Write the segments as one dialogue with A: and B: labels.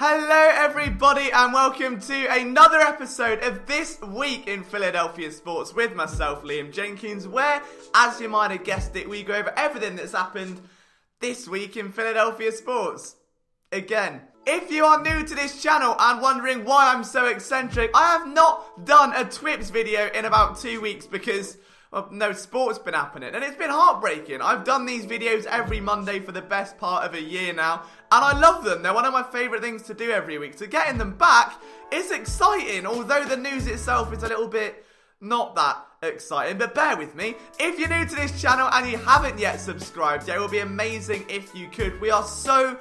A: Hello everybody and welcome to another episode of This Week in Philadelphia Sports with myself, Liam Jenkins, where, as you might have guessed it, we go over everything that's happened this week in Philadelphia sports. Again, if you are new to this channel and wondering why I'm so eccentric, I have not done a Twips video in about 2 weeks because no sport's been happening, and it's been heartbreaking. I've done these videos every Monday for the best part of a year now, and I love them. They're one of my favourite things to do every week. So getting them back is exciting, although the news itself is a little bit not that exciting. But bear with me. If you're new to this channel and you haven't yet subscribed yet, it would be amazing if you could. We are so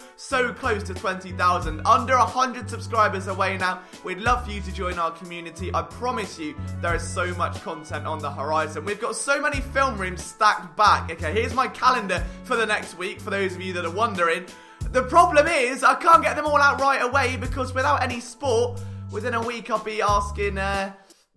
A: close to 20,000, under 100 subscribers away now. We'd love for you to join our community. I promise you there is so much content on the horizon. We've got so many film rooms stacked back. Okay, here's my calendar for the next week, for those of you that are wondering. The problem is I can't get them all out right away because without any sport, within a week I'll be asking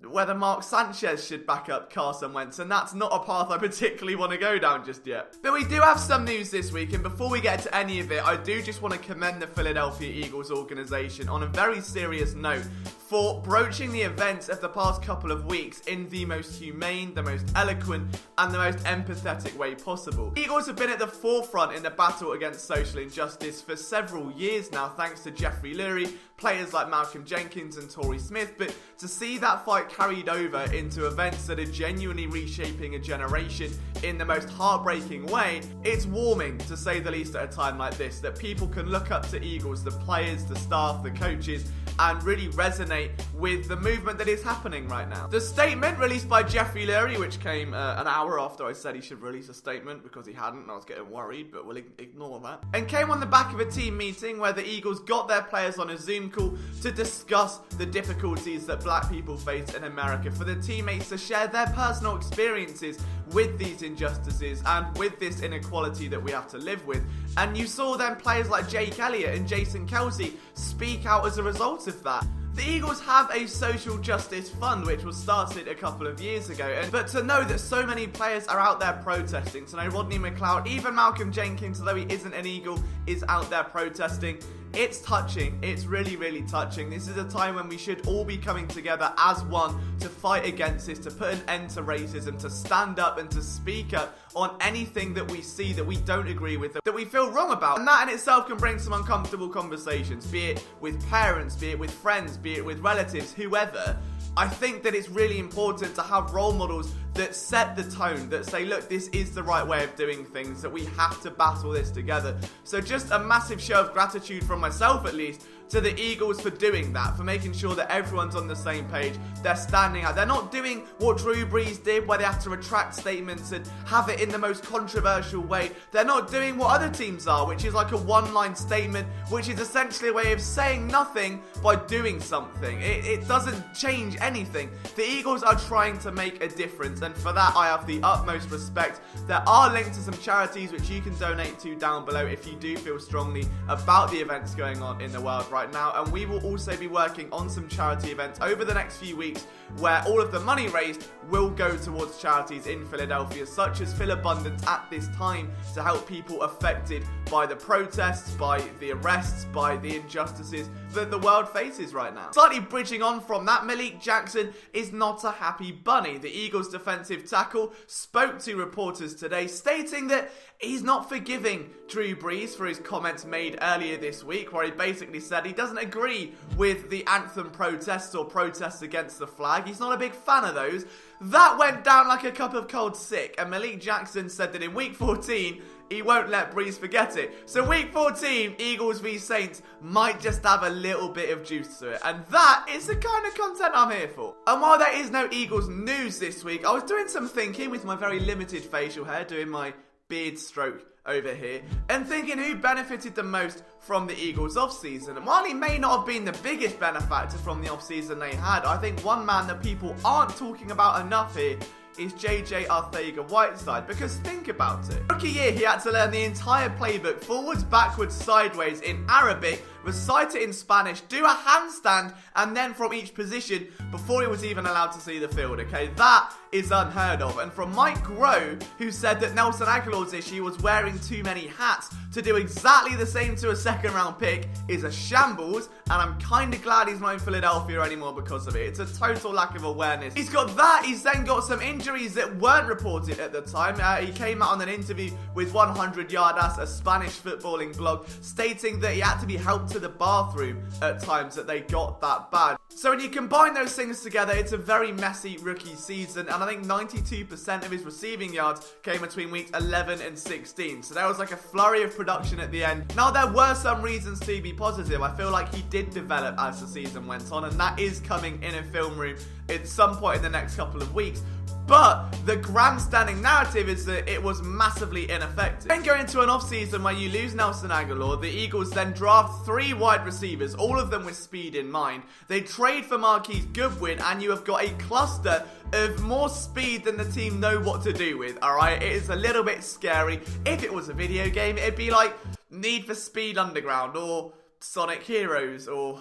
A: whether Mark Sanchez should back up Carson Wentz, and that's not a path I particularly want to go down just yet. But we do have some news this week, and before we get to any of it, I do just want to commend the Philadelphia Eagles organization on a very serious note for broaching the events of the past couple of weeks in the most humane, the most eloquent, and the most empathetic way possible. The Eagles have been at the forefront in the battle against social injustice for several years now, thanks to Jeffrey Lurie, players like Malcolm Jenkins and Torrey Smith, but to see that fight carried over into events that are genuinely reshaping a generation in the most heartbreaking way, it's warming, to say the least, at a time like this, that people can look up to Eagles, the players, the staff, the coaches, and really resonate with the movement that is happening right now. The statement released by Jeffrey Lurie, which came an hour after I said he should release a statement because he hadn't, and I was getting worried, but we'll ignore that, and came on the back of a team meeting where the Eagles got their players on a Zoom call to discuss the difficulties that black people face in America, for the teammates to share their personal experiences with these injustices and with this inequality that we have to live with. And you saw then players like Jake Elliott and Jason Kelsey speak out as a result of that. The Eagles have a social justice fund which was started a couple of years ago, but to know that so many players are out there protesting, to know Rodney McLeod, even Malcolm Jenkins, although he isn't an Eagle, is out there protesting, it's touching. It's really touching. This is a time when we should all be coming together as one to fight against this, to put an end to racism, to stand up and to speak up on anything that we see that we don't agree with, that we feel wrong about. And that in itself can bring some uncomfortable conversations, be it with parents, be it with friends, be it with relatives, whoever. I think that it's really important to have role models that set the tone, that say, look, this is the right way of doing things, that we have to battle this together. So just a massive show of gratitude from myself, at least, to the Eagles for doing that, for making sure that everyone's on the same page. They're standing out. They're not doing what Drew Brees did, where they have to retract statements and have it in the most controversial way. They're not doing what other teams are, which is like a one-line statement, which is essentially a way of saying nothing by doing something. It doesn't change anything. The Eagles are trying to make a difference, and for that I have the utmost respect. There are links to some charities which you can donate to down below if you do feel strongly about the events going on in the world right now, and we will also be working on some charity events over the next few weeks where all of the money raised will go towards charities in Philadelphia, such as Phil Abundance at this time, to help people affected by the protests, by the arrests, by the injustices that the world faces right now. Slightly bridging on from that, Malik Jackson is not a happy bunny. The Eagles defensive tackle spoke to reporters today, stating that he's not forgiving Drew Brees for his comments made earlier this week, where he basically said he doesn't agree with the anthem protests or protests against the flag. He's not a big fan of those. That went down like a cup of cold sick, and Malik Jackson said that in week 14, he won't let Brees forget it. So week 14, Eagles v Saints might just have a little bit of juice to it. And that is the kind of content I'm here for. And while there is no Eagles news this week, I was doing some thinking with my very limited facial hair, doing my beard stroke over here, and thinking who benefited the most from the Eagles offseason. And while he may not have been the biggest benefactor from the offseason they had, I think one man that people aren't talking about enough here is JJ Arcega-Whiteside, because think about it. Rookie year, he had to learn the entire playbook, forwards, backwards, sideways, in Arabic, recite it in Spanish, do a handstand, and then from each position before he was even allowed to see the field, okay? That is unheard of. And from Mike Groh, who said that Nelson Aguilar's issue was wearing too many hats, to do exactly the same to a second-round pick is a shambles, and I'm kind of glad he's not in Philadelphia anymore because of it. It's a total lack of awareness. He's got that. He's then got some injuries that weren't reported at the time. He came out on an interview with 100 Yardas, a Spanish footballing blog, stating that he had to be helped to the bathroom at times, that they got that bad. So when you combine those things together, it's a very messy rookie season, and I think 92% of his receiving yards came between weeks 11 and 16. So there was like a flurry of production at the end. Now, there were some reasons to be positive. I feel like he did develop as the season went on, and that is coming in a film room at some point in the next couple of weeks. But the grandstanding narrative is that it was massively ineffective. Then go into an offseason where you lose Nelson Aguilar. The Eagles then draft 3 wide receivers, all of them with speed in mind. They trade for Marquise Goodwin, and you have got a cluster of more speed than the team know what to do with, alright? It is a little bit scary. If it was a video game, it'd be like Need for Speed Underground, or Sonic Heroes, or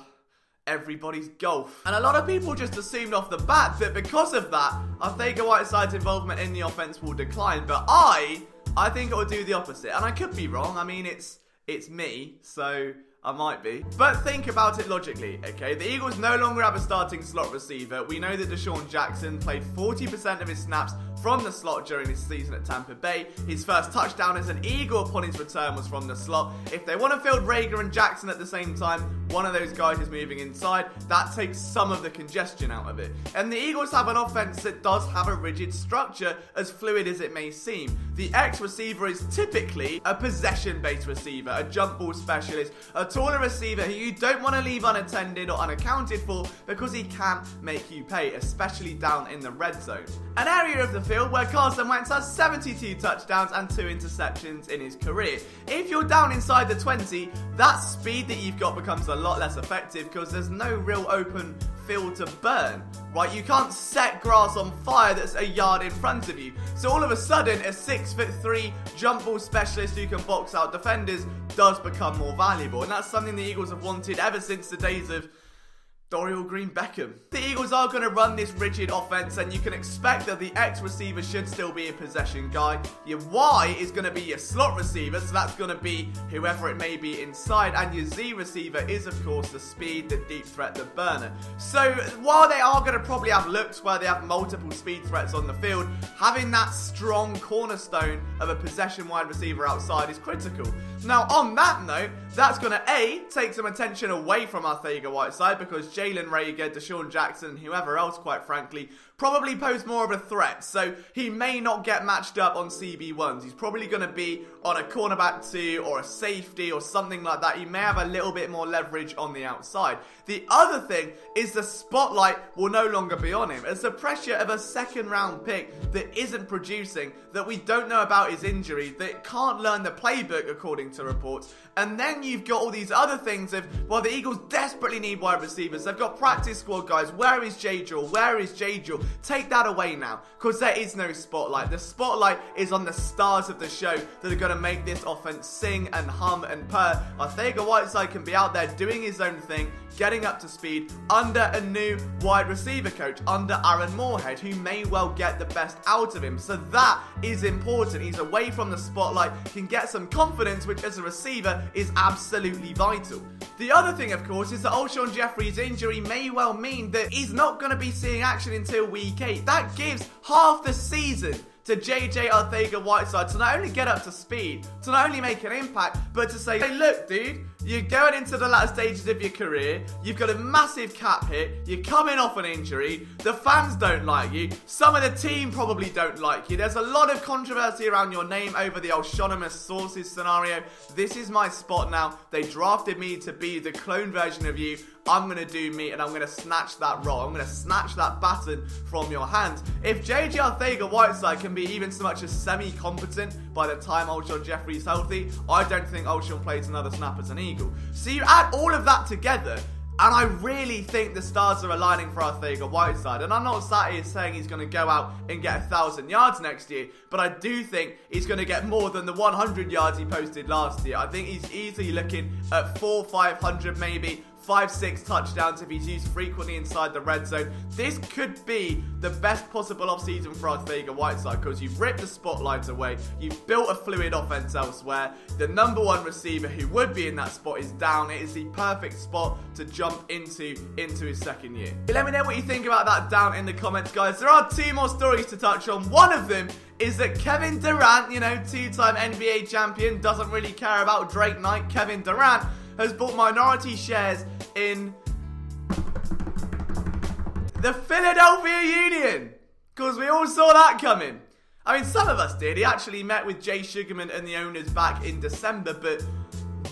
A: Everybody's Golf. And a lot of people just assumed off the bat that because of that, Arcega-Whiteside's involvement in the offense will decline. But I think it will do the opposite. And I could be wrong. I mean, it's me, so I might be. But think about it logically, okay? The Eagles no longer have a starting slot receiver. We know that Deshaun Jackson played 40% of his snaps from the slot during his season at Tampa Bay. His first touchdown as an Eagle upon his return was from the slot. If they want to field Rager and Jackson at the same time, one of those guys is moving inside. That takes some of the congestion out of it. And the Eagles have an offense that does have a rigid structure, as fluid as it may seem. The X receiver is typically a possession-based receiver, a jump ball specialist, a taller receiver who you don't want to leave unattended or unaccounted for because he can make you pay, especially down in the red zone. An area of the field where Carson Wentz has 72 touchdowns and 2 interceptions in his career. If you're down inside the 20, that speed that you've got becomes a lot less effective because there's no real open field to burn, right? You can't set grass on fire that's a yard in front of you. So all of a sudden, a 6'3" jump ball specialist who can box out defenders does become more valuable. And that's something the Eagles have wanted ever since the days of Dorial Green Beckham. The Eagles are going to run this rigid offense, and you can expect that the X receiver should still be a possession guy. Your Y is going to be your slot receiver, so that's going to be whoever it may be inside, and your Z receiver is of course the speed, the deep threat, the burner. So while they are going to probably have looks where they have multiple speed threats on the field, having that strong cornerstone of a possession wide receiver outside is critical. Now on that note, that's going to A, take some attention away from Arcega-Whiteside, because Jalen Rager, Deshaun Jackson, and whoever else, quite frankly, probably pose more of a threat. So he may not get matched up on CB1s. He's probably going to be on a cornerback 2 or a safety or something like that. He may have a little bit more leverage on the outside. The other thing is the spotlight will no longer be on him, as the pressure of a second round pick that isn't producing, that we don't know about his injury, that can't learn the playbook according to reports. And then you've got all these other things of, well, the Eagles desperately need wide receivers. They've got practice squad guys. Where is J-Jaw? Where is J-Jaw? Take that away now, because there is no spotlight. The spotlight is on the stars of the show that are going to make this offense sing and hum and purr. Arcega-Whiteside can be out there doing his own thing, getting up to speed under a new wide receiver coach, under Aaron Moorhead, who may well get the best out of him. So that is important. He's away from the spotlight, can get some confidence, which as a receiver is absolutely vital. The other thing, of course, is that Alshon Jeffrey's injury may well mean that he's not going to be seeing action until week 8. That gives half the season to JJ Arcega-Whiteside to not only get up to speed, to not only make an impact, but to say, hey, look, dude, you're going into the latter stages of your career, you've got a massive cap hit, you're coming off an injury, the fans don't like you, some of the team probably don't like you, there's a lot of controversy around your name over the Alshonymous sources scenario. This is my spot now. They drafted me to be the clone version of you. I'm going to do me, and I'm going to snatch that role. I'm going to snatch that baton from your hands. If JJ Arcega-Whiteside can be even so much as semi-competent by the time Alshon Jeffrey's healthy, I don't think Alshon plays another snap as an Eagle. So you add all of that together, And I really think the stars are aligning for Arcega-Whiteside. And I'm not sat here saying he's going to go out and get 1,000 yards next year. But I do think he's going to get more than the 100 yards he posted last year. I think he's easily looking at 400-500 maybe. 5-6 touchdowns if he's used frequently inside the red zone. This could be the best possible offseason for Arcega-Whiteside because you've ripped the spotlight away. You've built a fluid offense elsewhere. The number one receiver who would be in that spot is down. It is the perfect spot to jump into his second year. Let me know what you think about that down in the comments, guys. There are 2 more stories to touch on. One of them is that Kevin Durant, 2-time NBA champion, doesn't really care about Drake Knight. Kevin Durant has bought minority shares in the Philadelphia Union. Because we all saw that coming. I mean, some of us did. He actually met with Jay Sugarman and the owners back in December, but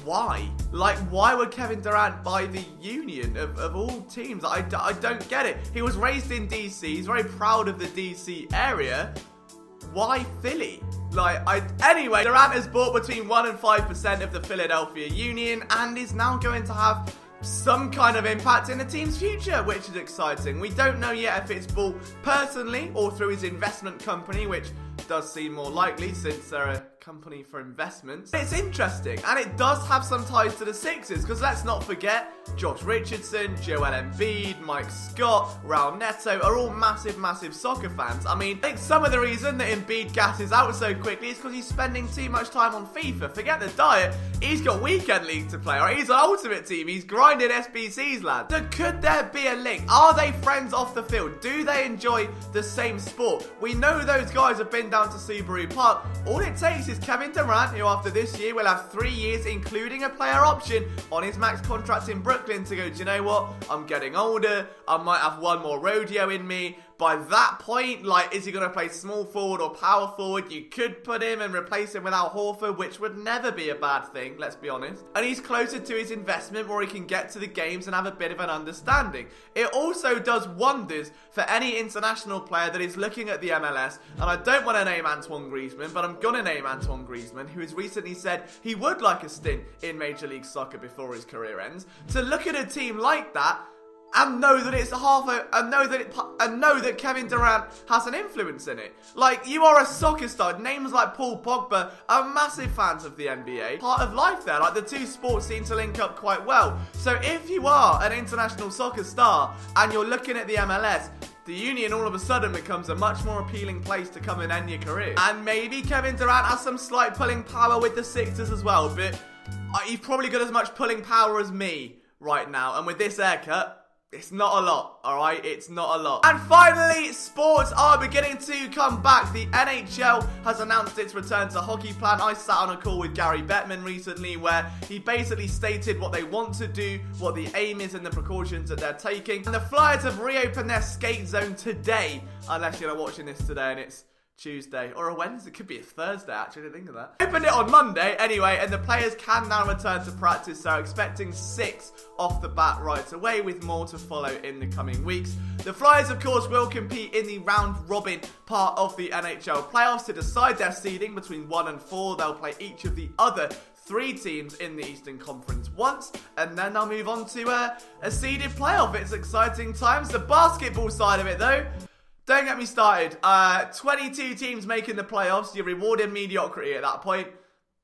A: why? Like, why would Kevin Durant buy the Union of all teams? I don't get it. He was raised in DC. He's very proud of the DC area. Why Philly? Anyway, Durant has bought between 1 and 5% of the Philadelphia Union and is now going to have some kind of impact in the team's future, which is exciting. We don't know yet if it's bought personally or through his investment company, which does seem more likely since they're a company for investments. It's interesting, and it does have some ties to the Sixers, because let's not forget, Josh Richardson, Joel Embiid, Mike Scott, Raul Neto are all massive soccer fans. I mean, I think some of the reason that Embiid gasses out so quickly is because he's spending too much time on FIFA. Forget the diet, he's got weekend league to play, right? He's an ultimate team, he's grinding SBCs, lads. So could there be a link? Are they friends off the field? Do they enjoy the same sport? We know those guys have been down to Subaru Park. All it takes is Kevin Durant, who after this year will have 3 years, including a player option on his max contract in Brooklyn, to go, do you know what? I'm getting older. I might have one more rodeo in me. By that point, is he going to play small forward or power forward? You could put him and replace him with Al Horford, which would never be a bad thing, let's be honest. And he's closer to his investment where he can get to the games and have a bit of an understanding. It also does wonders for any international player that is looking at the MLS. And I don't want to name Antoine Griezmann, but I'm going to name Antoine Griezmann, who has recently said he would like a stint in Major League Soccer before his career ends. To look at a team like that and know that it's and know that Kevin Durant has an influence in it. You are a soccer star. Names like Paul Pogba are massive fans of the NBA. Part of life there. The two sports seem to link up quite well. So if you are an international soccer star and you're looking at the MLS, the Union all of a sudden becomes a much more appealing place to come and end your career. And maybe Kevin Durant has some slight pulling power with the Sixers as well, but he's probably got as much pulling power as me right now. And with this haircut, it's not a lot, alright? It's not a lot. And finally, sports are beginning to come back. The NHL has announced its return to hockey plan. I sat on a call with Gary Bettman recently where he basically stated what they want to do, what the aim is and the precautions that they're taking. And the Flyers have reopened their skate zone today, unless you're watching this today and it's Tuesday or a Wednesday. It could be a Thursday, actually. I didn't think of that. Opened it on Monday anyway, and the players can now return to practice. So expecting 6 off the bat right away, with more to follow in the coming weeks. The Flyers, of course, will compete in the round robin part of the NHL playoffs to decide their seeding between 1 and 4. They'll play each of the other 3 teams in the Eastern Conference once, and then they'll move on to a seeded playoff. It's exciting times. The basketball side of it, though, don't get me started. 22 teams making the playoffs. You're rewarding mediocrity at that point.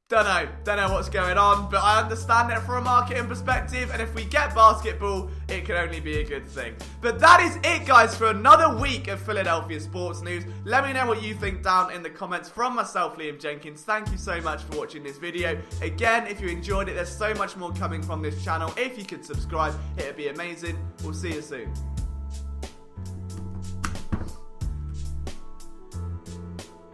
A: Don't know what's going on, but I understand it from a marketing perspective, and if we get basketball, it can only be a good thing. But that is it, guys, for another week of Philadelphia sports news. Let me know what you think down in the comments. From myself, Liam Jenkins, thank you so much for watching this video. Again, if you enjoyed it, there's so much more coming from this channel. If you could subscribe, it'd be amazing. We'll see you soon.